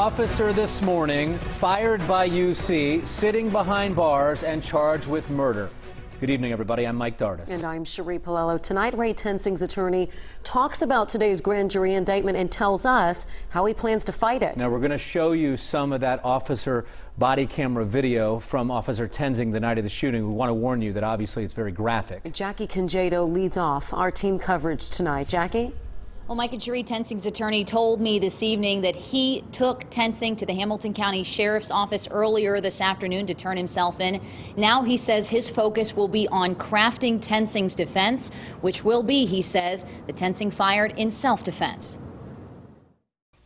officer this morning, fired by UC, sitting behind bars and charged with murder. Good evening, everybody. I'm Mike Dardis. And I'm Cherie Palello. Tonight, Ray Tensing's attorney talks about today's grand jury indictment and tells us how he plans to fight it. Now, we're going to show you some of that officer body camera video from Officer Tensing the night of the shooting. We want to warn you that obviously it's very graphic. Jackie Congedo leads off our team coverage tonight. Jackie? Well, Mike and Cherie, Tensing's attorney told me this evening that he took Tensing to the Hamilton County Sheriff's Office earlier this afternoon to turn himself in. Now he says his focus will be on crafting Tensing's defense, which will be, he says, the Tensing fired in self-defense.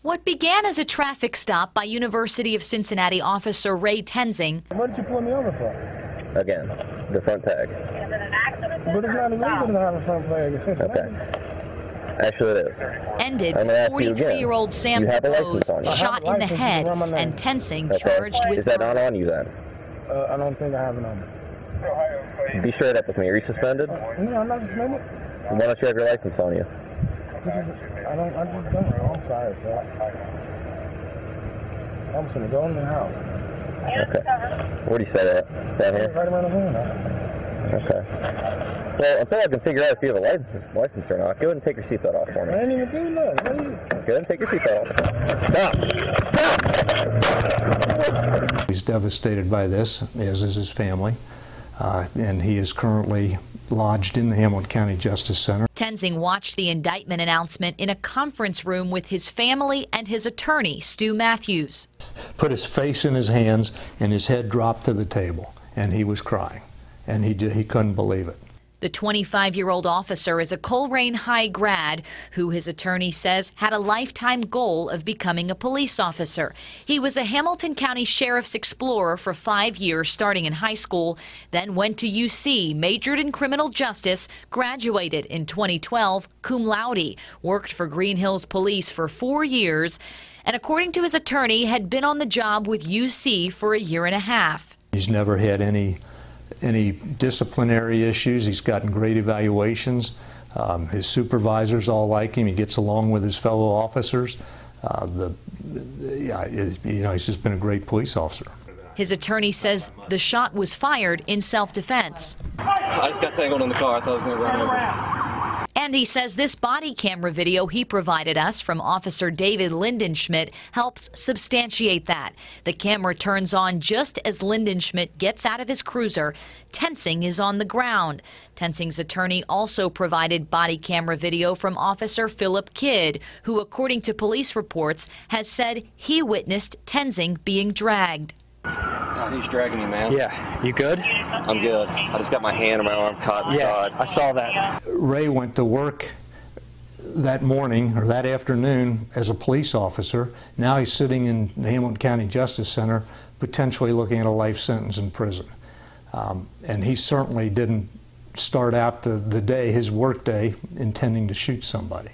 What began as a traffic stop by University of Cincinnati officer Ray Tensing. What did you pull me over for? Again, the front tag. But it's not illegal to have a front tag. Okay. Actually, it is. Ended with 43-year-old Sam DeBose shot in the head and Tensing charged with Is that not on you then? I don't think I have it on me. Be straight up with me. Are you suspended? No, I'm not suspended. Why don't you have your license on you? I just don't. I'm sorry, sir. I'm just gonna go in the house. Okay. Where do you say that? Down here? Right around the corner. Okay. Well, until I can figure out if you have a license or not, go ahead and take your seatbelt off for me. I didn't even do that. Go ahead and take your seatbelt off. Stop! He's devastated by this, as is his family, and he is currently lodged in the Hamilton County Justice Center. Tensing watched the indictment announcement in a conference room with his family and his attorney, Stu Matthews. Put his face in his hands and his head dropped to the table, and he was crying, and he couldn't believe it. The 25-year-old officer is a Colerain High grad who his attorney says had a lifetime goal of becoming a police officer. He was a Hamilton County Sheriff's Explorer for 5 years starting in high school, then went to UC, majored in criminal justice, graduated in 2012 cum laude, worked for Green Hills Police for 4 years, and according to his attorney had been on the job with UC for a year and a half. He's never had any disciplinary issues. He's gotten great evaluations. His supervisors all like him. He gets along with his fellow officers. He's just been a great police officer. His attorney says the shot was fired in self-defense. I just got tangled in the car. I thought I was going to run over. And he says this body camera video he provided us from Officer David Lindenschmidt helps substantiate that. The camera turns on just as Lindenschmidt gets out of his cruiser. Tensing is on the ground. Tensing's attorney also provided body camera video from Officer Philip Kidd, who, according to police reports, has said he witnessed Tensing being dragged. He's dragging you, man. Yeah. You good? I'm good. I just got my hand and my arm caught inside. I saw that. Ray went to work that morning or that afternoon as a police officer. Now he's sitting in the Hamilton County Justice Center, potentially looking at a life sentence in prison. And he certainly didn't start out the day, his work day, intending to shoot somebody.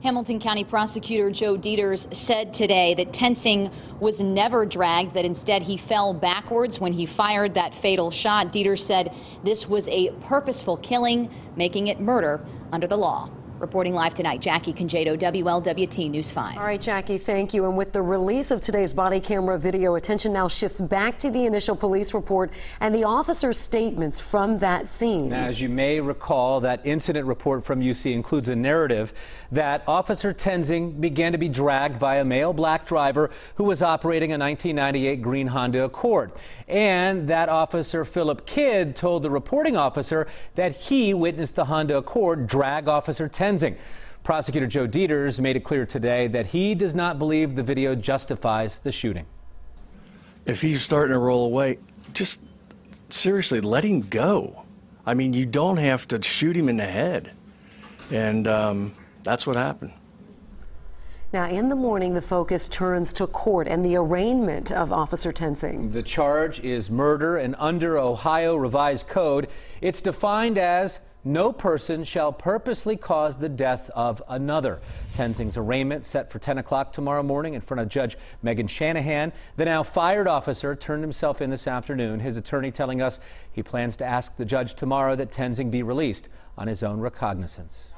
Hamilton County Prosecutor Joe Dieters said today that Tensing was never dragged, that instead he fell backwards when he fired that fatal shot. Dieters said this was a purposeful killing, making it murder under the law. Reporting live tonight, Jackie Congedo, WLWT News 5. All right, Jackie, thank you. And with the release of today's body camera video, attention now shifts back to the initial police report and the officer's statements from that scene. Now, as you may recall, that incident report from UC includes a narrative that Officer Tensing began to be dragged by a male black driver who was operating a 1998 green Honda Accord. And that Officer Philip Kidd told the reporting officer that he witnessed the Honda Accord drag Officer Tensing. Prosecutor Joe Dieters made it clear today that he does not believe the video justifies the shooting. If he's starting to roll away, just seriously let him go. I mean, you don't have to shoot him in the head. And that's what happened. Now, in the morning, the focus turns to court and the arraignment of Officer Tensing. The charge is murder, and under Ohio Revised Code, it's defined as no person shall purposely cause the death of another. Tensing's arraignment set for 10 o'clock tomorrow morning in front of Judge Megan Shanahan. The now fired officer turned himself in this afternoon. His attorney telling us he plans to ask the judge tomorrow that Tensing be released on his own recognizance.